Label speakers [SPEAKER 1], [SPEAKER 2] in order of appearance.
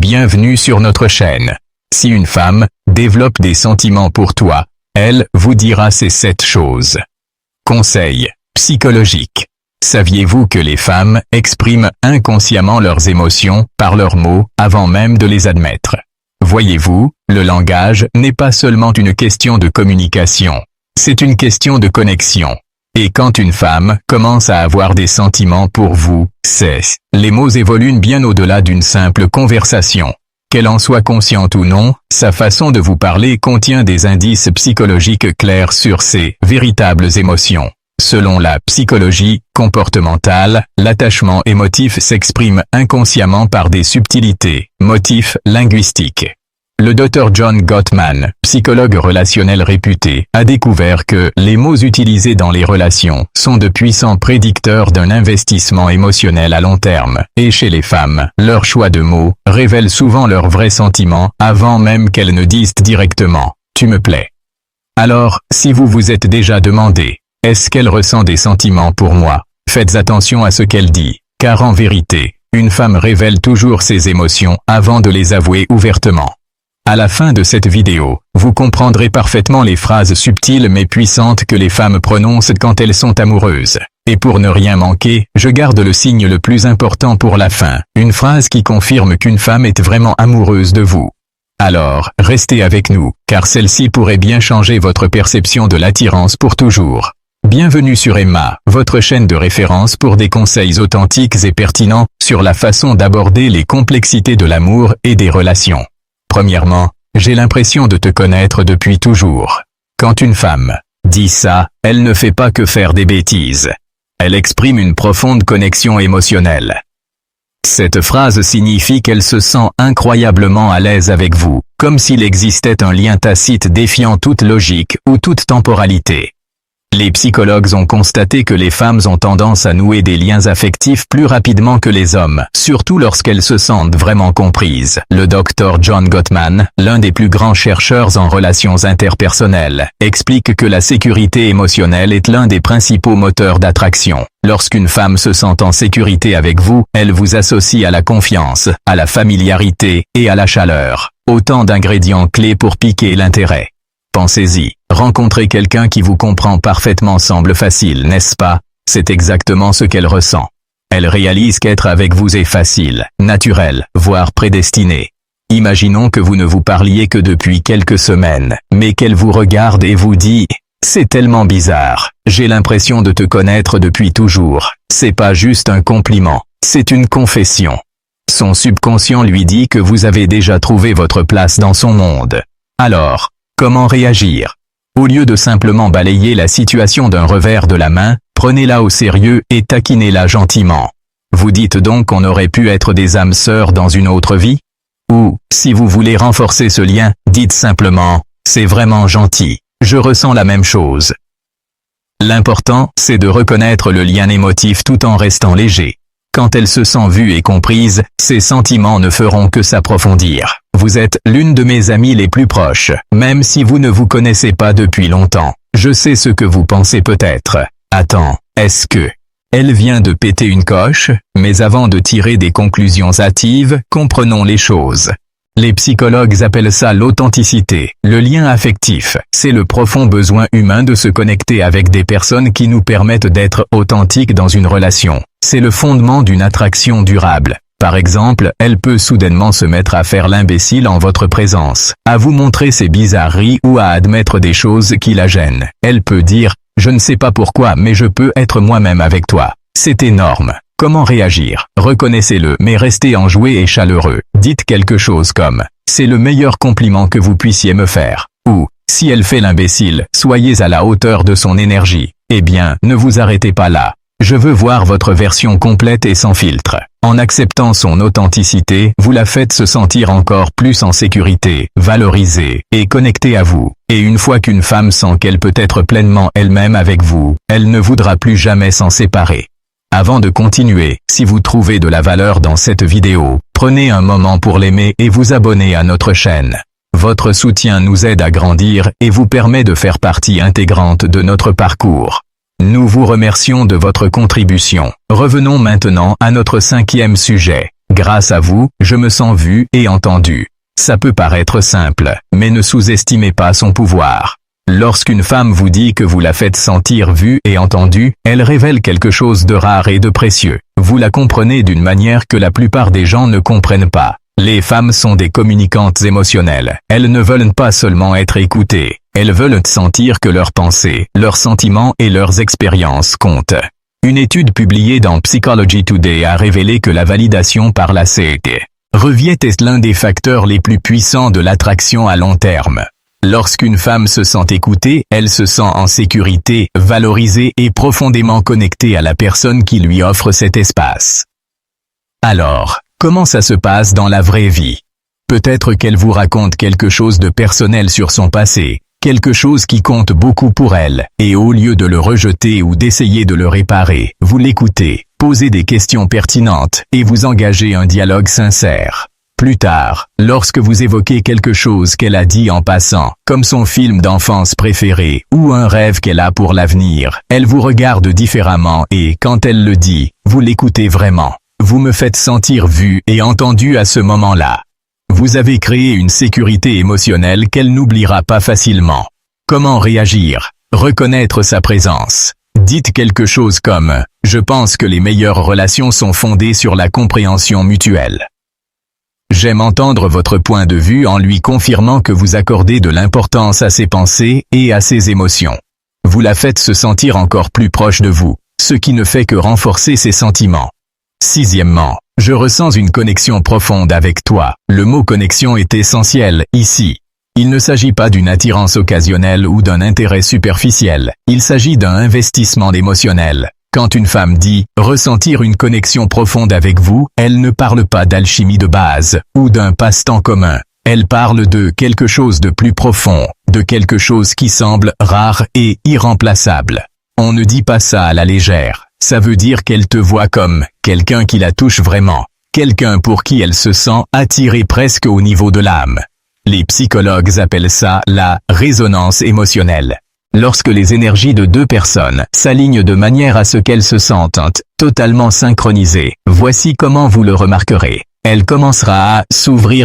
[SPEAKER 1] Bienvenue sur notre chaîne. Si une femme développe des sentiments pour toi, elle vous dira ces 7 choses. Conseils psychologiques. Saviez-vous que les femmes expriment inconsciemment leurs émotions par leurs mots avant même de les admettre? Voyez-vous, le langage n'est pas seulement une question de communication, c'est une question de connexion. Et quand une femme commence à avoir des sentiments pour vous, les mots évoluent bien au-delà d'une simple conversation. Qu'elle en soit consciente ou non, sa façon de vous parler contient des indices psychologiques clairs sur ses véritables émotions. Selon la psychologie comportementale, l'attachement émotif s'exprime inconsciemment par des subtilités, motifs linguistiques. Le Dr John Gottman, psychologue relationnel réputé, a découvert que les mots utilisés dans les relations sont de puissants prédicteurs d'un investissement émotionnel à long terme. Et chez les femmes, leur choix de mots révèle souvent leurs vrais sentiments avant même qu'elles ne disent directement « tu me plais ». Alors, si vous vous êtes déjà demandé « est-ce qu'elle ressent des sentiments pour moi ?» Faites attention à ce qu'elle dit, car en vérité, une femme révèle toujours ses émotions avant de les avouer ouvertement. À la fin de cette vidéo, vous comprendrez parfaitement les phrases subtiles mais puissantes que les femmes prononcent quand elles sont amoureuses. Et pour ne rien manquer, je garde le signe le plus important pour la fin, une phrase qui confirme qu'une femme est vraiment amoureuse de vous. Alors, restez avec nous, car celle-ci pourrait bien changer votre perception de l'attirance pour toujours. Bienvenue sur Emma, votre chaîne de référence pour des conseils authentiques et pertinents sur la façon d'aborder les complexités de l'amour et des relations. Premièrement, j'ai l'impression de te connaître depuis toujours. Quand une femme dit ça, elle ne fait pas que faire des bêtises. Elle exprime une profonde connexion émotionnelle. Cette phrase signifie qu'elle se sent incroyablement à l'aise avec vous, comme s'il existait un lien tacite défiant toute logique ou toute temporalité. Les psychologues ont constaté que les femmes ont tendance à nouer des liens affectifs plus rapidement que les hommes, surtout lorsqu'elles se sentent vraiment comprises. Le Dr John Gottman, l'un des plus grands chercheurs en relations interpersonnelles, explique que la sécurité émotionnelle est l'un des principaux moteurs d'attraction. Lorsqu'une femme se sent en sécurité avec vous, elle vous associe à la confiance, à la familiarité et à la chaleur. Autant d'ingrédients clés pour piquer l'intérêt. Pensez-y, rencontrer quelqu'un qui vous comprend parfaitement semble facile, n'est-ce pas? C'est exactement ce qu'elle ressent. Elle réalise qu'être avec vous est facile, naturel, voire prédestiné. Imaginons que vous ne vous parliez que depuis quelques semaines, mais qu'elle vous regarde et vous dit « c'est tellement bizarre, j'ai l'impression de te connaître depuis toujours ». C'est pas juste un compliment, c'est une confession. Son subconscient lui dit que vous avez déjà trouvé votre place dans son monde. Alors, comment réagir? Au lieu de simplement balayer la situation d'un revers de la main, prenez-la au sérieux et taquinez-la gentiment. Vous dites donc qu'on aurait pu être des âmes sœurs dans une autre vie? Ou, si vous voulez renforcer ce lien, dites simplement « c'est vraiment gentil, je ressens la même chose ». L'important, c'est de reconnaître le lien émotif tout en restant léger. Quand elle se sent vue et comprise, ses sentiments ne feront que s'approfondir. Vous êtes l'une de mes amies les plus proches, même si vous ne vous connaissez pas depuis longtemps. Je sais ce que vous pensez peut-être. Attends, est-ce que elle vient de péter une coche? Mais avant de tirer des conclusions hâtives, comprenons les choses. Les psychologues appellent ça l'authenticité. Le lien affectif, c'est le profond besoin humain de se connecter avec des personnes qui nous permettent d'être authentiques dans une relation. C'est le fondement d'une attraction durable. Par exemple, elle peut soudainement se mettre à faire l'imbécile en votre présence, à vous montrer ses bizarreries ou à admettre des choses qui la gênent. Elle peut dire « je ne sais pas pourquoi mais je peux être moi-même avec toi ». C'est énorme. Comment réagir? Reconnaissez-le, mais restez enjoué et chaleureux. Dites quelque chose comme « c'est le meilleur compliment que vous puissiez me faire » ou « si elle fait l'imbécile, soyez à la hauteur de son énergie ». Eh bien, ne vous arrêtez pas là. Je veux voir votre version complète et sans filtre. En acceptant son authenticité, vous la faites se sentir encore plus en sécurité, valorisée et connectée à vous. Et une fois qu'une femme sent qu'elle peut être pleinement elle-même avec vous, elle ne voudra plus jamais s'en séparer. Avant de continuer, si vous trouvez de la valeur dans cette vidéo, prenez un moment pour l'aimer et vous abonner à notre chaîne. Votre soutien nous aide à grandir et vous permet de faire partie intégrante de notre parcours. Nous vous remercions de votre contribution. Revenons maintenant à notre 5e sujet. Grâce à vous, je me sens vu et entendu. Ça peut paraître simple, mais ne sous-estimez pas son pouvoir. Lorsqu'une femme vous dit que vous la faites sentir vue et entendue, elle révèle quelque chose de rare et de précieux. Vous la comprenez d'une manière que la plupart des gens ne comprennent pas. Les femmes sont des communicantes émotionnelles. Elles ne veulent pas seulement être écoutées. Elles veulent sentir que leurs pensées, leurs sentiments et leurs expériences comptent. Une étude publiée dans Psychology Today a révélé que la validation par la revient est l'un des facteurs les plus puissants de l'attraction à long terme. Lorsqu'une femme se sent écoutée, elle se sent en sécurité, valorisée et profondément connectée à la personne qui lui offre cet espace. Alors, comment ça se passe dans la vraie vie? Peut-être qu'elle vous raconte quelque chose de personnel sur son passé, quelque chose qui compte beaucoup pour elle, et au lieu de le rejeter ou d'essayer de le réparer, vous l'écoutez, posez des questions pertinentes, et vous engagez un dialogue sincère. Plus tard, lorsque vous évoquez quelque chose qu'elle a dit en passant, comme son film d'enfance préféré, ou un rêve qu'elle a pour l'avenir, elle vous regarde différemment et, quand elle le dit, vous l'écoutez vraiment. Vous me faites sentir vu et entendu à ce moment-là. Vous avez créé une sécurité émotionnelle qu'elle n'oubliera pas facilement. Comment réagir? Reconnaître sa présence. Dites quelque chose comme « Je pense que les meilleures relations sont fondées sur la compréhension mutuelle ». J'aime entendre votre point de vue en lui confirmant que vous accordez de l'importance à ses pensées et à ses émotions. Vous la faites se sentir encore plus proche de vous, ce qui ne fait que renforcer ses sentiments. Sixièmement, je ressens une connexion profonde avec toi. Le mot connexion est essentiel, ici. Il ne s'agit pas d'une attirance occasionnelle ou d'un intérêt superficiel, il s'agit d'un investissement émotionnel. Quand une femme dit « ressentir une connexion profonde avec vous », elle ne parle pas d'alchimie de base, ou d'un passe-temps commun. Elle parle de quelque chose de plus profond, de quelque chose qui semble rare et irremplaçable. On ne dit pas ça à la légère, ça veut dire qu'elle te voit comme quelqu'un qui la touche vraiment, quelqu'un pour qui elle se sent attirée presque au niveau de l'âme. Les psychologues appellent ça la résonance émotionnelle. Lorsque les énergies de deux personnes s'alignent de manière à ce qu'elles se sentent totalement synchronisées, voici comment vous le remarquerez. Elle commencera à s'ouvrir